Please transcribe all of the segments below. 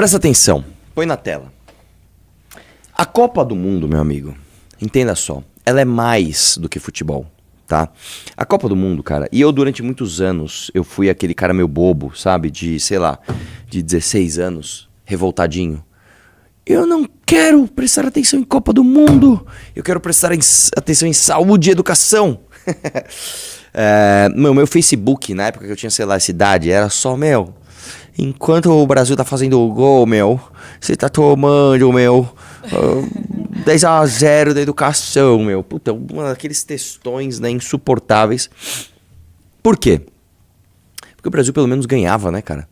Presta atenção, põe na tela. A Copa do Mundo, meu amigo, entenda só, ela é mais do que futebol, tá? A Copa do Mundo, cara, e eu durante muitos anos, eu fui aquele cara meio bobo, sabe? De, sei lá, de 16 anos, revoltadinho. Eu não quero prestar atenção em Copa do Mundo, eu quero prestar atenção em saúde e educação. Meu Facebook, na época que eu tinha, sei lá, essa idade, era só, enquanto o Brasil tá fazendo o gol, você tá tomando, 10-0 da educação, Puta, um daqueles textões, né, insuportáveis. Por quê? Porque o Brasil pelo menos ganhava, né, cara?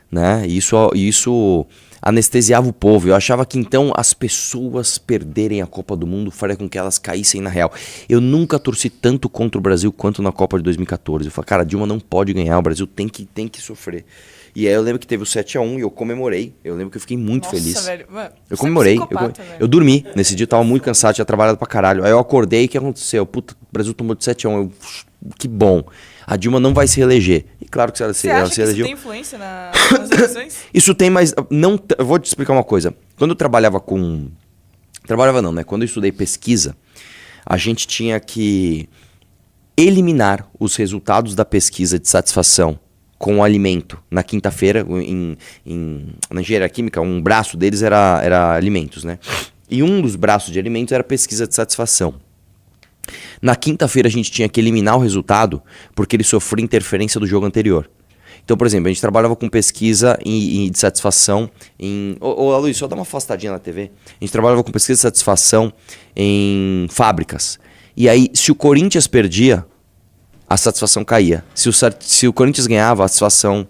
Né? E isso anestesiava o povo. Eu achava que então as pessoas perderem a Copa do Mundo faria com que elas caíssem na real. Eu nunca torci tanto contra o Brasil quanto na Copa de 2014. Eu falei, cara, a Dilma não pode ganhar, o Brasil tem que sofrer. E aí eu lembro que teve o 7-1 e eu comemorei. Eu lembro que eu fiquei muito feliz. Velho. Mano, eu comemorei. Eu dormi. Nesse dia eu tava muito cansado, tinha trabalhado pra caralho. Aí eu acordei e o que aconteceu? Puta, o Brasil tomou de 7-1. Que bom. A Dilma não vai se reeleger. E claro que ela se elegeu. Isso tem influência nas eleições? Isso tem, mas não. Eu vou te explicar uma coisa. Quando eu trabalhava com. Trabalhava não, né? Quando eu estudei pesquisa, a gente tinha que eliminar os resultados da pesquisa de satisfação com o alimento. Na quinta-feira, na engenharia química, um braço deles era alimentos, né? E um dos braços de alimentos era pesquisa de satisfação. Na quinta-feira a gente tinha que eliminar o resultado porque ele sofria interferência do jogo anterior. Então, por exemplo, a gente trabalhava com pesquisa de satisfação em... Ô, Luiz, só dá uma afastadinha na TV. A gente trabalhava com pesquisa de satisfação em fábricas. E aí, se o Corinthians perdia, a satisfação caía. Se o Corinthians ganhava, a satisfação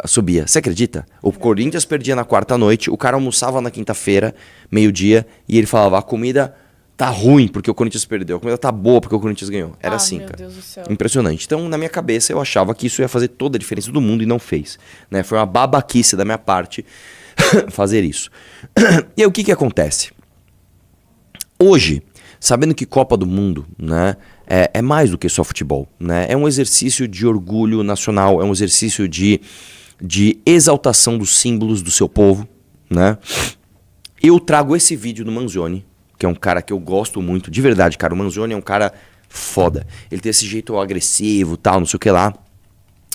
subia. Você acredita? O Corinthians perdia na quarta-noite, o cara almoçava na quinta-feira, meio-dia, e ele falava, a comida tá ruim porque o Corinthians perdeu, a comida tá boa porque o Corinthians ganhou. Era assim, meu cara. Deus do céu. Impressionante. Então, na minha cabeça, eu achava que isso ia fazer toda a diferença do mundo e não fez. Né? Foi uma babaquice da minha parte fazer isso. E aí, o que acontece? Hoje, sabendo que Copa do Mundo, né, é mais do que só futebol, né? É um exercício de orgulho nacional, é um exercício de exaltação dos símbolos do seu povo, né? Eu trago esse vídeo do Manzoni, que é um cara que eu gosto muito, de verdade, cara. O Manzoni é um cara foda. Ele tem esse jeito agressivo, tal, não sei o que lá.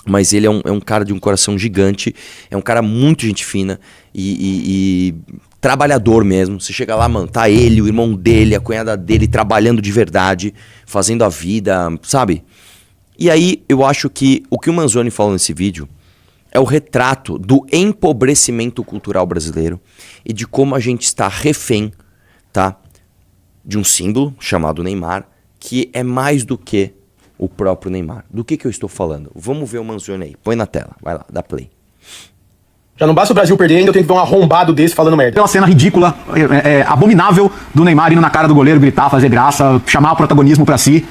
Mas ele é um cara de um coração gigante, é um cara muito gente fina e trabalhador mesmo. Você chega lá, mano, tá ele, o irmão dele, a cunhada dele trabalhando de verdade, fazendo a vida, sabe? E aí eu acho que o que o Manzoni falou nesse vídeo é o retrato do empobrecimento cultural brasileiro e de como a gente está refém, tá, de um símbolo chamado Neymar, que é mais do que o próprio Neymar. Do que eu estou falando? Vamos ver o Manzoni aí. Põe na tela. Vai lá, dá play. Já não basta o Brasil perder, ainda eu tenho que ver um arrombado desse falando merda. Tem uma cena ridícula, abominável do Neymar indo na cara do goleiro, gritar, fazer graça, chamar o protagonismo pra si.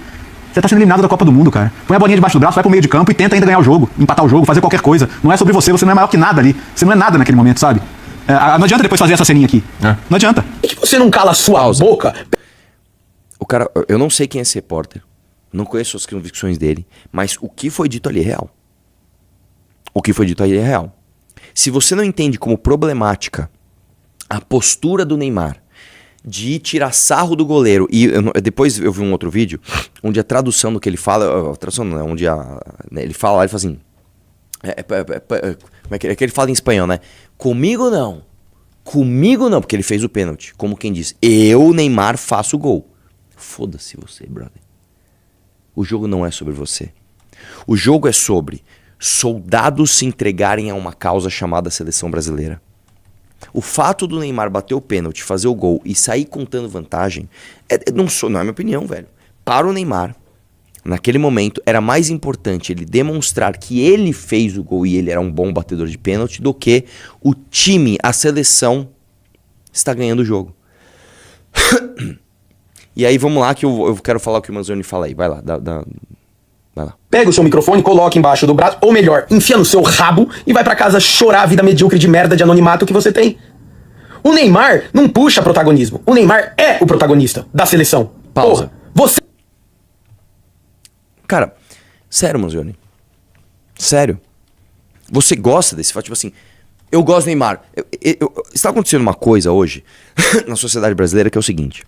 Você tá sendo eliminado da Copa do Mundo, cara. Põe a bolinha debaixo do braço, vai pro meio de campo e tenta ainda ganhar o jogo, empatar o jogo, fazer qualquer coisa. Não é sobre você, você não é maior que nada ali. Você não é nada naquele momento, sabe? Não adianta depois fazer essa ceninha aqui. Não adianta. Por que você não cala a sua boca? O cara, eu não sei quem é esse repórter, não conheço as convicções dele, mas o que foi dito ali é real. O que foi dito ali é real. Se você não entende como problemática a postura do Neymar de ir tirar sarro do goleiro, e depois eu vi um outro vídeo onde a tradução do que ele fala, a tradução não, onde ele fala assim, como é que ele fala em espanhol, né? Comigo não, porque ele fez o pênalti, como quem diz, eu, Neymar, faço o gol. Foda-se você, brother. O jogo não é sobre você. O jogo é sobre soldados se entregarem a uma causa chamada seleção brasileira. O fato do Neymar bater o pênalti, fazer o gol e sair contando vantagem, não é minha opinião, velho. Para o Neymar, naquele momento, era mais importante ele demonstrar que ele fez o gol e ele era um bom batedor de pênalti do que o time, a seleção, está ganhando o jogo. E aí vamos lá que eu quero falar o que o Manzoni fala aí. Vai lá, vai lá. Pega o seu microfone, coloca embaixo do braço, ou melhor, enfia no seu rabo e vai pra casa chorar a vida medíocre de merda de anonimato que você tem. O Neymar não puxa protagonismo. O Neymar é o protagonista da seleção. Pausa. Porra, você... Cara, sério, Manzoni. Sério. Você gosta desse fato? Tipo assim, Eu gosto do Neymar. Está acontecendo uma coisa hoje na sociedade brasileira que é o seguinte.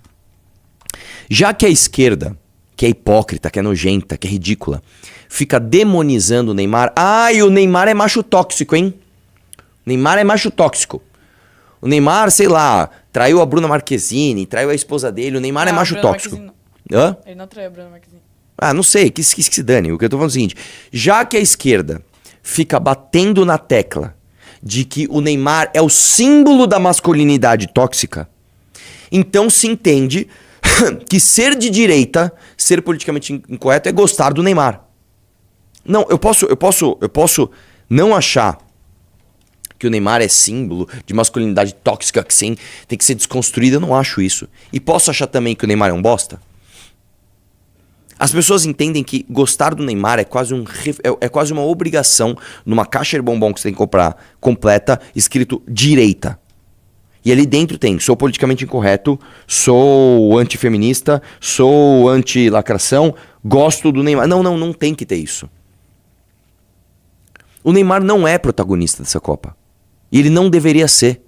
Já que a esquerda, que é hipócrita, que é nojenta, que é ridícula, fica demonizando o Neymar. E o Neymar é macho tóxico, hein? O Neymar é macho tóxico. O Neymar, sei lá, traiu a Bruna Marquezine, traiu a esposa dele. O Neymar é macho tóxico. Hã? Ele não traiu a Bruna Marquezine. Não sei, que se dane. O que eu tô falando é o seguinte. Já que a esquerda fica batendo na tecla de que o Neymar é o símbolo da masculinidade tóxica, então se entende que ser de direita, ser politicamente incorreto é gostar do Neymar. Não, eu posso não achar que o Neymar é símbolo de masculinidade tóxica que sim, tem que ser desconstruída, eu não acho isso. E posso achar também que o Neymar é um bosta? As pessoas entendem que gostar do Neymar é quase uma obrigação numa caixa de bombom que você tem que comprar completa, escrito direita. E ali dentro tem, sou politicamente incorreto, sou antifeminista, sou anti-lacração, gosto do Neymar. Não tem que ter isso. O Neymar não é protagonista dessa Copa. E ele não deveria ser.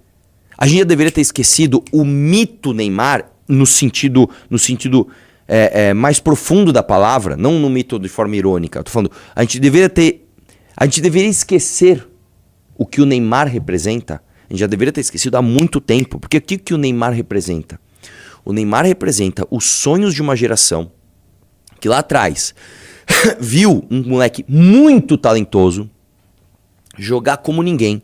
A gente já deveria ter esquecido o mito Neymar no sentido mais profundo da palavra, não no mito de forma irônica. Eu tô falando, a gente deveria esquecer o que o Neymar representa. A gente já deveria ter esquecido há muito tempo. Porque o que o Neymar representa? O Neymar representa os sonhos de uma geração que lá atrás viu um moleque muito talentoso jogar como ninguém,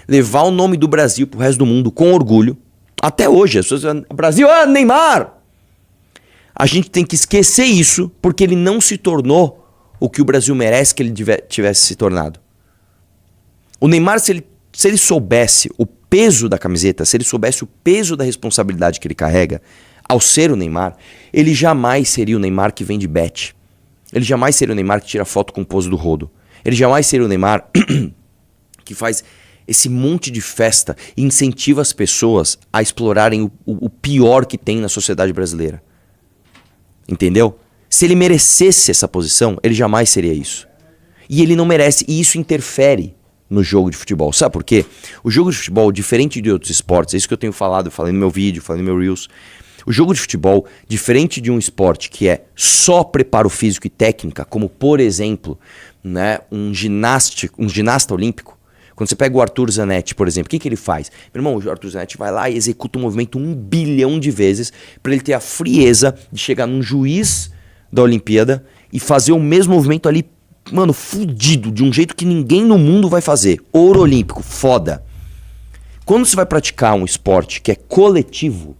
levar o nome do Brasil pro resto do mundo com orgulho. Até hoje, as pessoas falam, Brasil, Neymar! A gente tem que esquecer isso, porque ele não se tornou o que o Brasil merece que ele tivesse se tornado. O Neymar, se ele soubesse o peso da camiseta, se ele soubesse o peso da responsabilidade que ele carrega, ao ser o Neymar, ele jamais seria o Neymar que vende bet. Ele jamais seria o Neymar que tira foto com o pose do rodo. Ele jamais seria o Neymar que faz esse monte de festa e incentiva as pessoas a explorarem o pior que tem na sociedade brasileira. Entendeu? Se ele merecesse essa posição, ele jamais seria isso. E ele não merece, e isso interfere no jogo de futebol. Sabe por quê? O jogo de futebol, diferente de outros esportes, é isso que eu tenho falado, eu falei no meu vídeo, falei no meu Reels. O jogo de futebol, diferente de um esporte que é só preparo físico e técnica, como por exemplo, né, um ginasta olímpico. Quando você pega o Arthur Zanetti, por exemplo, o que ele faz? Meu irmão, o Arthur Zanetti vai lá e executa um movimento 1 bilhão de vezes para ele ter a frieza de chegar num juiz da Olimpíada e fazer o mesmo movimento ali, mano, fudido, de um jeito que ninguém no mundo vai fazer. Ouro olímpico, foda. Quando você vai praticar um esporte que é coletivo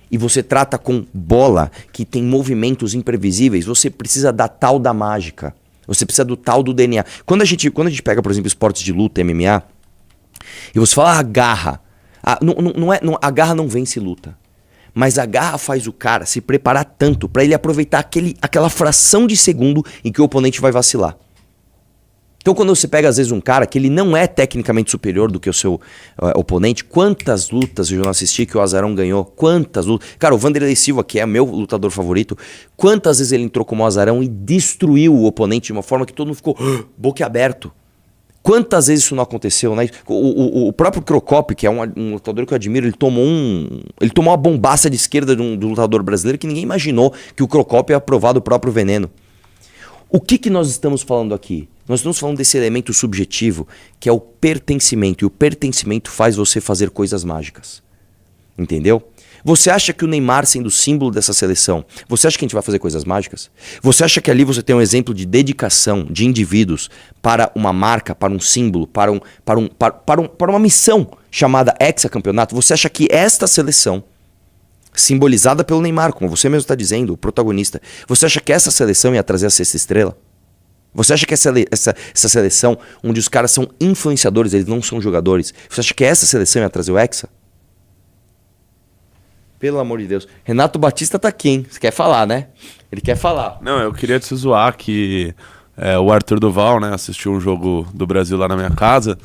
e você trata com bola, que tem movimentos imprevisíveis, você precisa da tal da mágica. Você precisa do tal do DNA. Quando a gente pega, por exemplo, esportes de luta, MMA, e você fala a garra. A garra não vence luta. Mas a garra faz o cara se preparar tanto para ele aproveitar aquela fração de segundo em que o oponente vai vacilar. Então quando você pega às vezes um cara que ele não é tecnicamente superior do que o seu oponente, quantas lutas eu já não assisti que o Azarão ganhou? Quantas lutas? Cara, o Vanderlei Silva, que é meu lutador favorito, quantas vezes ele entrou como Azarão e destruiu o oponente de uma forma que todo mundo ficou boquiaberto? Quantas vezes isso não aconteceu, né? O próprio Crocop, que é um lutador que eu admiro, ele tomou uma bombaça de esquerda do lutador brasileiro que ninguém imaginou que o Crocop ia provar do próprio veneno. O que nós estamos falando aqui? Nós estamos falando desse elemento subjetivo que é o pertencimento. E o pertencimento faz você fazer coisas mágicas. Entendeu? Você acha que o Neymar, sendo símbolo dessa seleção, você acha que a gente vai fazer coisas mágicas? Você acha que ali você tem um exemplo de dedicação de indivíduos para uma marca, para um símbolo, para uma missão chamada hexacampeonato? Você acha que esta seleção, simbolizada pelo Neymar, como você mesmo está dizendo, o protagonista, você acha que essa seleção ia trazer a sexta estrela? Você acha que essa seleção, onde os caras são influenciadores, eles não são jogadores, você acha que essa seleção ia trazer o Hexa? Pelo amor de Deus. Renato Batista tá aqui, hein? Você quer falar, né? Ele quer falar. Não, eu queria te zoar que o Arthur Duval, né, assistiu um jogo do Brasil lá na minha casa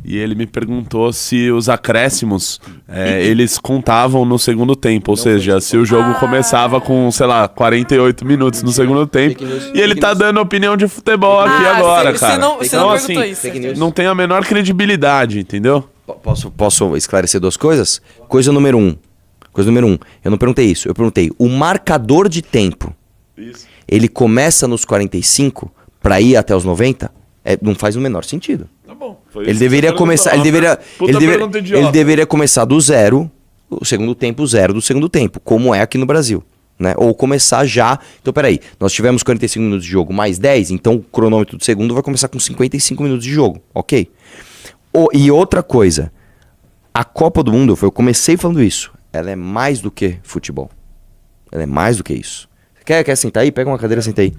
e ele me perguntou se os acréscimos eles contavam no segundo tempo, ou seja, se o jogo começava com, sei lá, 48 minutos no segundo tempo, e ele tá dando opinião de futebol aqui agora, cara. Você não assim, perguntou isso. não tem a menor credibilidade, entendeu? Posso esclarecer duas coisas? Coisa número um, eu não perguntei isso, eu perguntei, o marcador de tempo, ele começa nos 45 pra ir até os 90? Não faz o menor sentido. Tá bom. Ele deveria começar, ele deveria começar do zero, o segundo tempo zero do segundo tempo, como é aqui no Brasil, né? Ou começar já. Então, peraí, nós tivemos 45 minutos de jogo mais 10, então o cronômetro do segundo vai começar com 55 minutos de jogo, ok? E outra coisa, a Copa do Mundo, eu comecei falando isso, ela é mais do que futebol. Ela é mais do que isso. Quer sentar aí? Pega uma cadeira e senta aí.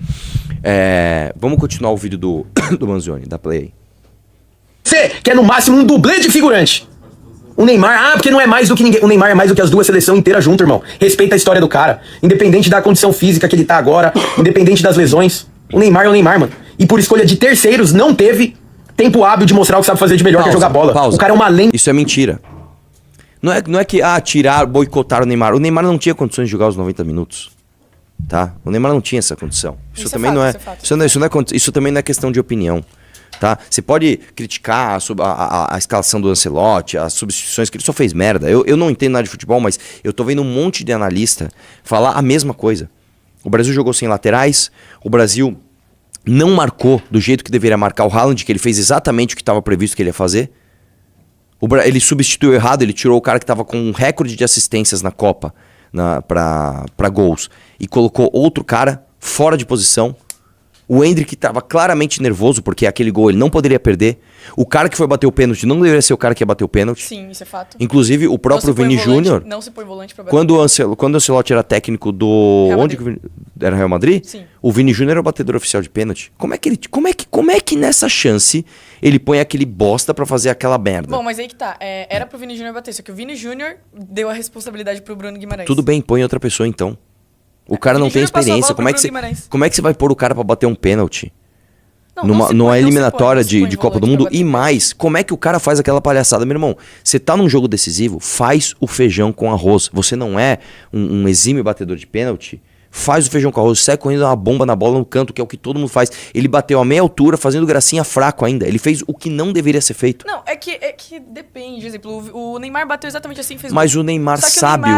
Vamos continuar o vídeo do Manzioni, da Play aí. Você quer no máximo um dublê de figurante. O Neymar, porque não é mais do que ninguém. O Neymar é mais do que as duas seleções inteiras junto, irmão. Respeita a história do cara. Independente da condição física que ele tá agora, independente das lesões. O Neymar é o Neymar, mano. E por escolha de terceiros, não teve tempo hábil de mostrar o que sabe fazer de melhor, que é jogar bola. O cara é uma lenda. Isso é mentira. Não é que, boicotar o Neymar. O Neymar não tinha condições de jogar os 90 minutos. Tá? O Neymar não tinha essa condição. Isso também não é. Isso também não é questão de opinião. Tá? Você pode criticar a escalação do Ancelotti, as substituições, que ele só fez merda. Eu não entendo nada de futebol, mas eu tô vendo um monte de analista falar a mesma coisa. O Brasil jogou sem laterais, o Brasil não marcou do jeito que deveria marcar o Haaland, que ele fez exatamente o que estava previsto que ele ia fazer. Ele substituiu errado, ele tirou o cara que estava com um recorde de assistências na Copa para gols e colocou outro cara fora de posição. O Endrick estava claramente nervoso, porque aquele gol ele não poderia perder. O cara que foi bater o pênalti não deveria ser o cara que ia bater o pênalti. Sim, isso é fato. Inclusive, o próprio Vini Júnior... Não se põe volante pra bater. Quando o Ancelotti era técnico do... Onde que era Real Madrid? Sim. O Vini Júnior era o batedor oficial de pênalti. Como é que nessa chance ele põe aquele bosta pra fazer aquela merda? Bom, mas aí que tá. Era pro Vini Júnior bater, só que o Vini Júnior deu a responsabilidade pro Bruno Guimarães. Tudo bem, põe outra pessoa então. O cara não tem experiência. Como é que você vai pôr o cara pra bater um pênalti? Numa eliminatória de Copa do Mundo? E mais, como é que o cara faz aquela palhaçada? Meu irmão, você tá num jogo decisivo, faz o feijão com arroz. Você não é um exímio batedor de pênalti, faz o feijão com arroz, sai correndo uma bomba na bola no canto, que é o que todo mundo faz. Ele bateu a meia altura, fazendo gracinha fraco ainda. Ele fez o que não deveria ser feito. Não, é que depende. Por exemplo, o Neymar bateu exatamente assim, fez Mas o Neymar sabe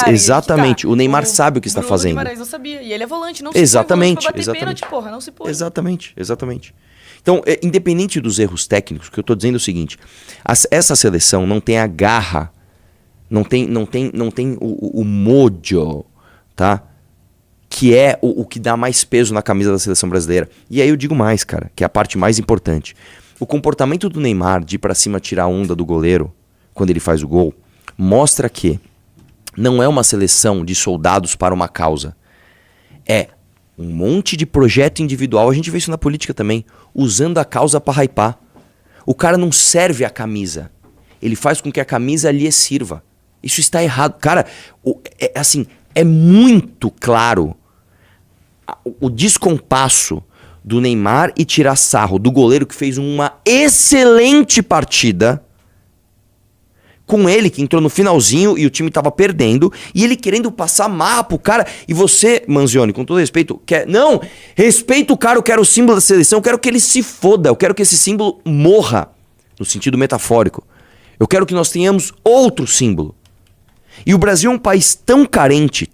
exatamente. O Neymar sabe o que está fazendo. O Guimarães não sabia. E ele é volante, não exatamente, se põe volante pra bater pênalti, porra, não se põe. Exatamente. Então, independente dos erros técnicos, o que eu tô dizendo é o seguinte: essa seleção não tem a garra, não tem o mojo, tá? Que é o que dá mais peso na camisa da seleção brasileira. E aí eu digo mais, cara, que é a parte mais importante. O comportamento do Neymar de ir pra cima tirar a onda do goleiro, quando ele faz o gol, mostra que não é uma seleção de soldados para uma causa. É um monte de projeto individual, a gente vê isso na política também, usando a causa para hypar. O cara não serve a camisa. Ele faz com que a camisa lhe sirva. Isso está errado. Cara, é muito claro o descompasso do Neymar e tirar sarro do goleiro que fez uma excelente partida com ele, que entrou no finalzinho e o time tava perdendo, e ele querendo passar marra pro cara. E você, Manzioni, com todo respeito, respeita o cara, eu quero o símbolo da seleção, eu quero que ele se foda, eu quero que esse símbolo morra, no sentido metafórico. Eu quero que nós tenhamos outro símbolo. E o Brasil é um país tão carente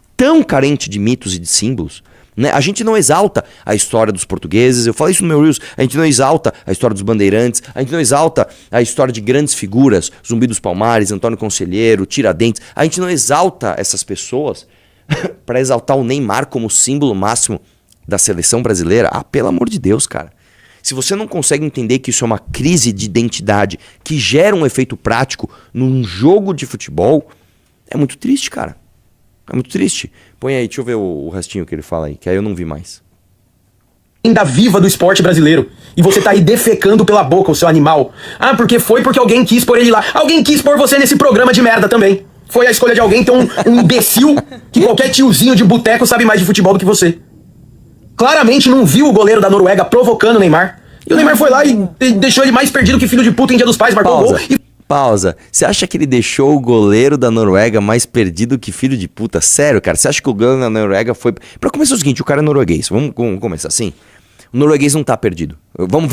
de mitos e de símbolos, né? A gente não exalta a história dos portugueses, eu falei isso no meu Reels, a gente não exalta a história dos bandeirantes, a gente não exalta a história de grandes figuras, Zumbi dos Palmares, Antônio Conselheiro, Tiradentes, a gente não exalta essas pessoas para exaltar o Neymar como símbolo máximo da seleção brasileira. Pelo amor de Deus, cara. Se você não consegue entender que isso é uma crise de identidade que gera um efeito prático num jogo de futebol, é muito triste, cara. É muito triste. Põe aí, deixa eu ver o restinho que ele fala aí, que aí eu não vi mais. Ainda viva do esporte brasileiro. E você tá aí defecando pela boca, o seu animal. Porque alguém quis pôr ele lá. Alguém quis pôr você nesse programa de merda também. Foi a escolha de alguém, então um imbecil que qualquer tiozinho de boteco sabe mais de futebol do que você. Claramente não viu o goleiro da Noruega provocando o Neymar. E o Neymar foi lá e deixou ele mais perdido que filho de puta em Dia dos Pais, marcou o gol. E Pausa. Você acha que ele deixou o goleiro da Noruega mais perdido que filho de puta? Sério, cara? Você acha que o goleiro da Noruega foi... Pra começar o seguinte, o cara é norueguês. Vamos começar assim. O norueguês não tá perdido. Vamos.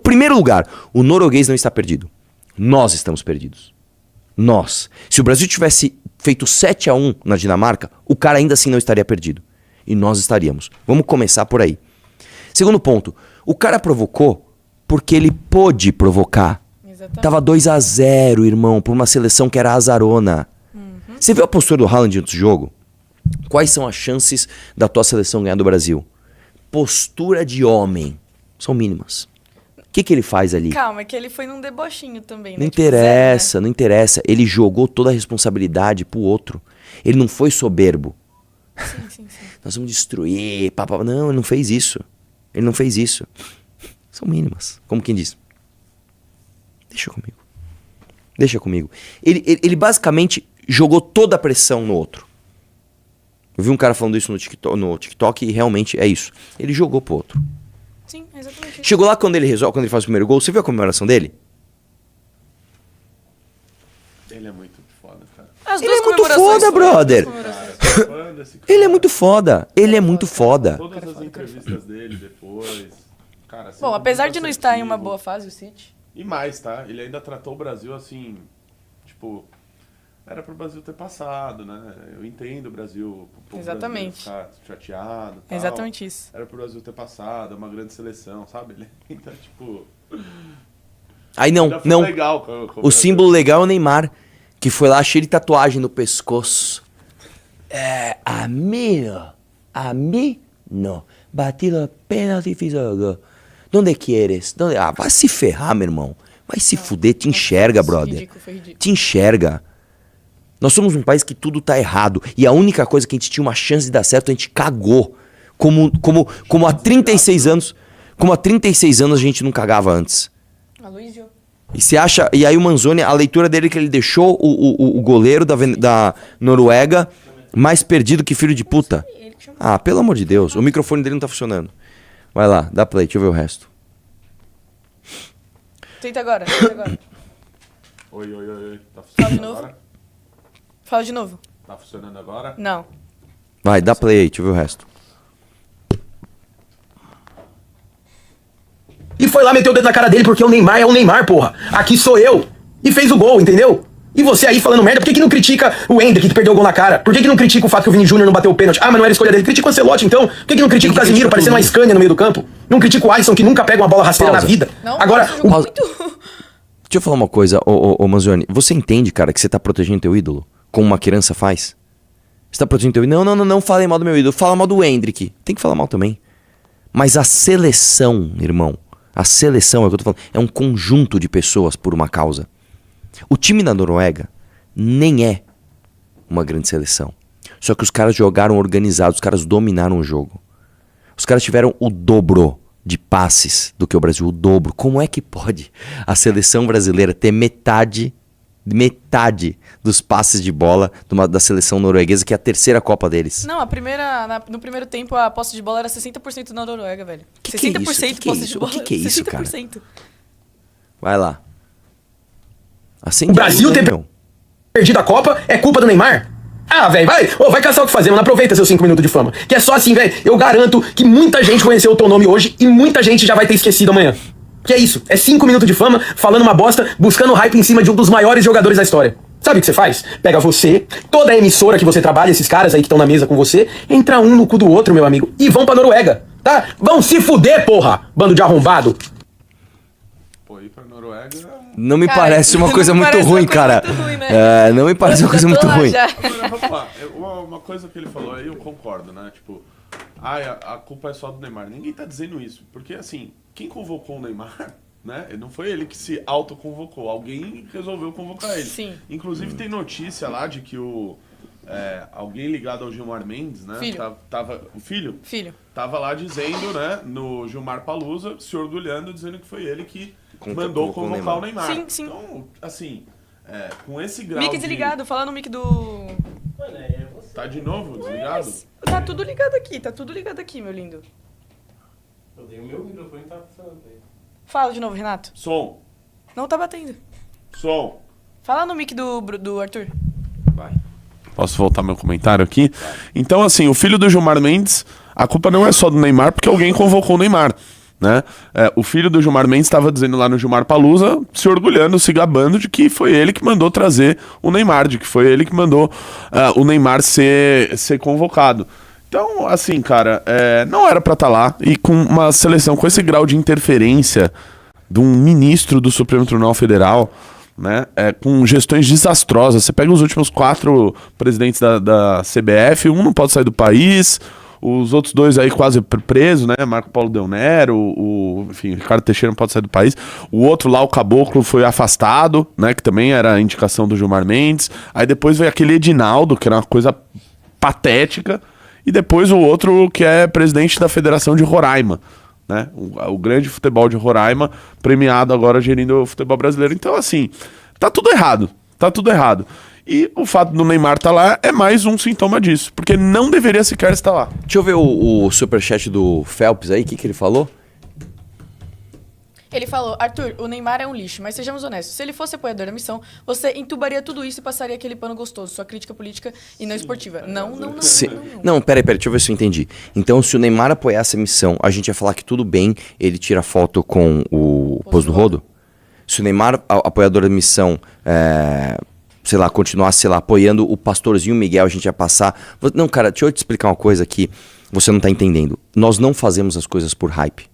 Primeiro lugar, o norueguês não está perdido. Nós estamos perdidos. Nós. Se o Brasil tivesse feito 7-1 na Dinamarca, o cara ainda assim não estaria perdido. E nós estaríamos. Vamos começar por aí. Segundo ponto, o cara provocou porque ele pôde provocar. Exatamente. Tava 2-0, irmão, por uma seleção que era azarona. Você viu a postura do Haaland antes do jogo? Quais são as chances da tua seleção ganhar do Brasil? Postura de homem. São mínimas. O que ele faz ali? Calma, é que ele foi num debochinho também, né? Não Tipo, interessa, zero, né? não interessa. Ele jogou toda a responsabilidade pro outro. Ele não foi soberbo. Sim. Nós vamos destruir, papá. Não, ele não fez isso. Ele não fez isso. São mínimas. Como quem diz. Deixa comigo. Deixa comigo. Ele basicamente jogou toda a pressão no outro. Eu vi um cara falando isso no TikTok e realmente é isso. Ele jogou pro outro. Sim, exatamente isso. Chegou lá quando ele faz o primeiro gol. Você viu a comemoração dele? Ele é muito foda, cara. As Ele duas é muito comemorações foda, foram- brother. as comemorações. Fã desse cara. Ele é muito foda. Ele é muito foda. Todas as entrevistas dele depois. Cara, Bom, sempre apesar muito de não estar em uma assertivo. boa fase, o City. E mais, tá? Ele ainda tratou o Brasil assim, tipo, era pro Brasil ter passado, né? Eu entendo o Brasil, o povo Exatamente. brasileiro ficar chateado e tal. Exatamente isso. Era pro Brasil ter passado, é uma grande seleção, sabe? Ele ainda, tipo... Aí não, ainda foi não. legal com O Brasil. símbolo legal é o Neymar, que foi lá cheio de tatuagem no pescoço. É, a mim não. Bati a pênalti e fiz o gol. Donde quieres? Ah, vai se ferrar, meu irmão. Vai se fuder, te enxerga, brother. Ridículo, foi ridículo. Te enxerga. Nós somos um país que tudo tá errado. E a única coisa que a gente tinha uma chance de dar certo, a gente cagou. Como há 36 anos. Como há 36 anos a gente não cagava antes. Aloysio. E você acha. E aí o Manzoni, a leitura dele é que ele deixou o goleiro da Noruega mais perdido que filho de puta. Ele que chamou. Ah, pelo amor de Deus. O microfone dele não tá funcionando. Vai lá, dá play, deixa eu ver o resto. Tenta agora. Oi. Tá Fala de funcionando novo. agora? Fala de novo. Tá funcionando agora? Não. Vai, dá play aí, deixa eu ver o resto. E foi lá meter o dedo na cara dele porque o Neymar é o Neymar, porra. Aqui sou eu. E fez o gol, entendeu? E você aí falando merda, por que não critica o Endrick que perdeu o gol na cara? Por que não critica o fato que o Vini Júnior não bateu o pênalti? Ah, mas não era escolha dele. Critica o Ancelotti, então. Por que não critica o Casemiro parecendo uma Scania no meio do campo? Não critica o Alisson que nunca pega uma bola rasteira Pausa. na vida. Não, Agora, você jogou muito. Deixa eu falar uma coisa, ô Manzoni. Você entende, cara, que você tá protegendo teu ídolo? Como uma criança faz? Você tá protegendo teu ídolo? Não fale mal do meu ídolo. Fala mal do Endrick. Tem que falar mal também. Mas a seleção, irmão, a seleção, é o que eu tô falando, é um conjunto de pessoas por uma causa. O time da Noruega nem é uma grande seleção. Só que os caras jogaram organizados, os caras dominaram o jogo. Os caras tiveram o dobro de passes do que o Brasil, o dobro. Como é que pode a seleção brasileira ter metade dos passes de bola da seleção norueguesa, que é a terceira Copa deles? Não, no primeiro tempo a posse de bola era 60% na Noruega, velho. Que é isso? 60% Que é posse isso? de bola. O que é isso, cara? 60%. Vai lá. Acende o Brasil a luz, ter né, meu? perdido a Copa é culpa do Neymar? Ah, velho, vai caçar o que fazer, mano. Aproveita seus 5 minutos de fama. Que é só assim, velho. Eu garanto que muita gente conheceu o teu nome hoje e muita gente já vai ter esquecido amanhã. Que é isso? É 5 minutos de fama, falando uma bosta, buscando hype em cima de um dos maiores jogadores da história. Sabe o que você faz? Pega você, toda a emissora que você trabalha, esses caras aí que estão na mesa com você, entra um no cu do outro, meu amigo, e vão pra Noruega, tá? Vão se fuder, porra! Bando de arrombado. Pô, ir pra Noruega... Não me Cara, parece uma não coisa me muito parece uma ruim, coisa cara. muito ruim, né? É, não me parece uma coisa muito Tô lá ruim. já. Agora, vamos lá. Uma coisa que ele falou aí, eu concordo, né? Tipo, a culpa é só do Neymar. Ninguém tá dizendo isso. Porque, assim, quem convocou o Neymar, né? Não foi ele que se autoconvocou. Alguém resolveu convocar ele. Sim. Inclusive, tem notícia lá de que alguém ligado ao Gilmar Mendes, né? Filho. O filho? Filho. Tava lá dizendo, né? No Gilmar Palusa, se orgulhando, dizendo que foi ele que mandou convocou o convocar o Neymar. Sim, sim. Então, assim, com esse grau Mic de... desligado, fala no mic do... Tá de novo desligado? Tá tudo ligado aqui, meu lindo. Eu dei o meu microfone e tá funcionando aí. Fala de novo, Renato. Som. Não tá batendo. Som. Fala no mic do Arthur. Vai. Posso voltar meu comentário aqui? Então, assim, o filho do Gilmar Mendes, a culpa não é só do Neymar, porque alguém convocou o Neymar, né? O filho do Gilmar Mendes estava dizendo lá no Gilmar Palusa, se orgulhando, se gabando de que foi ele que mandou trazer o Neymar, de que foi ele que mandou o Neymar ser convocado. Então, assim, cara, não era pra estar lá. E com uma seleção com esse grau de interferência de um ministro do Supremo Tribunal Federal, né, com gestões desastrosas. Você pega os últimos 4 presidentes da CBF, um não pode sair do país, os outros 2 aí quase presos, né, Marco Paulo Del Nero, enfim, Ricardo Teixeira não pode sair do país. O outro lá, o Caboclo, foi afastado, né, que também era a indicação do Gilmar Mendes. Aí depois veio aquele Edinaldo, que era uma coisa patética. E depois o outro que é presidente da Federação de Roraima, né? O grande futebol de Roraima, premiado agora gerindo o futebol brasileiro. Então, assim, tá tudo errado. Tá tudo errado. E o fato do Neymar estar lá é mais um sintoma disso, porque não deveria sequer estar lá. Deixa eu ver o superchat do Phelps aí, o que ele falou? Ele falou, Arthur, o Neymar é um lixo, mas sejamos honestos, se ele fosse apoiador da missão, você entubaria tudo isso e passaria aquele pano gostoso, sua crítica política e não esportiva. Não. Não, peraí, deixa eu ver se eu entendi. Então, se o Neymar apoiasse a missão, a gente ia falar que tudo bem, ele tira foto com o Poço do Rodo? Se o Neymar, apoiador da missão, sei lá, continuasse, sei lá, apoiando o pastorzinho Miguel, a gente ia passar... Não, cara, deixa eu te explicar uma coisa que você não tá entendendo. Nós não fazemos as coisas por hype.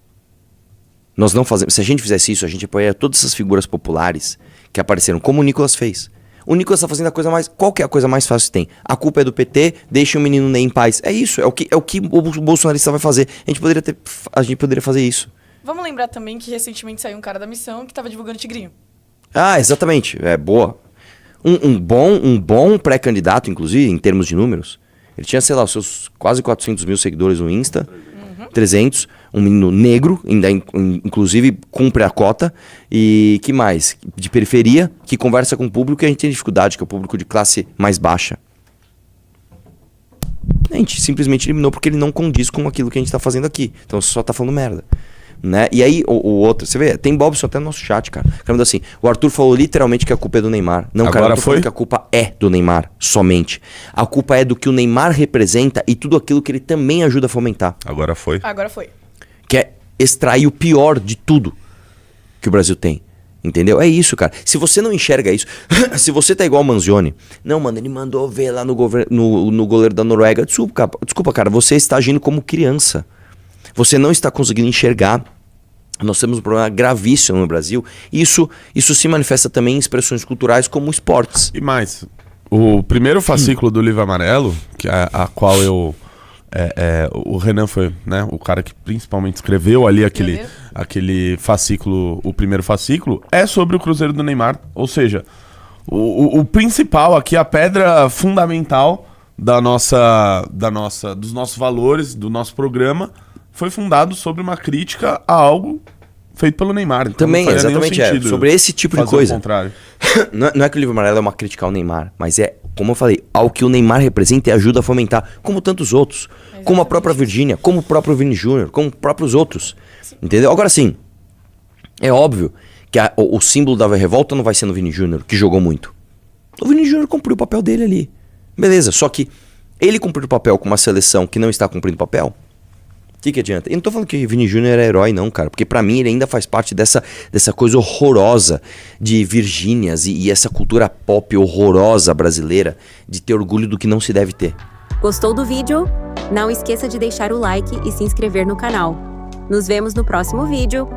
Nós não fazemos. Se a gente fizesse isso, a gente apoiaria todas essas figuras populares que apareceram, como o Nicolas fez. O Nicolas tá fazendo a coisa mais... Qual que é a coisa mais fácil que tem? A culpa é do PT, deixa o menino Ney em paz. É isso, é o que o bolsonarista vai fazer. A gente poderia fazer isso. Vamos lembrar também que recentemente saiu um cara da missão que tava divulgando tigrinho. Ah, exatamente. É boa. Um bom pré-candidato, inclusive, em termos de números. Ele tinha, sei lá, os seus quase 400 mil seguidores no Insta. 300, um menino negro, ainda inclusive cumpre a cota, e que mais? De periferia, que conversa com o público que a gente tem dificuldade, que é o público de classe mais baixa. A gente simplesmente eliminou porque ele não condiz com aquilo que a gente tá fazendo aqui. Então você só tá falando merda. Né? E aí, o outro, você vê, tem Bobson até no nosso chat, cara. Falando assim, o Arthur falou literalmente que a culpa é do Neymar. Não, cara, eu tô falando que a culpa é do Neymar, somente. A culpa é do que o Neymar representa e tudo aquilo que ele também ajuda a fomentar. Agora foi. Que é extrair o pior de tudo que o Brasil tem. Entendeu? É isso, cara. Se você não enxerga isso, se você tá igual o Manzioni, não, mano, ele mandou ver lá no goleiro da Noruega. Desculpa, cara, você está agindo como criança. Você não está conseguindo enxergar. Nós temos um problema gravíssimo no Brasil. Isso se manifesta também em expressões culturais como esportes. E mais, o primeiro fascículo do Livro Amarelo, que a qual o Renan foi, né, o cara que principalmente escreveu ali aquele fascículo, o primeiro fascículo, é sobre o Cruzeiro do Neymar. Ou seja, o principal aqui, a pedra fundamental dos nossos valores, do nosso programa, foi fundado sobre uma crítica a algo feito pelo Neymar. Então também, exatamente, sobre esse tipo de coisa. O contrário. Não é que o Livro Amarelo é uma crítica ao Neymar, mas é, como eu falei, ao que o Neymar representa e ajuda a fomentar, como tantos outros. Exatamente. Como a própria Virgínia, como o próprio Vini Júnior, como próprios outros. Sim. Entendeu? Agora sim, é óbvio que o símbolo da revolta não vai ser no Vini Júnior, que jogou muito. O Vini Júnior cumpriu o papel dele ali. Beleza, só que ele cumpriu o papel com uma seleção que não está cumprindo o papel. O que adianta? Eu não tô falando que Vini Júnior era herói, não, cara. Porque pra mim ele ainda faz parte dessa coisa horrorosa de Virgínias e essa cultura pop horrorosa brasileira de ter orgulho do que não se deve ter. Gostou do vídeo? Não esqueça de deixar o like e se inscrever no canal. Nos vemos no próximo vídeo.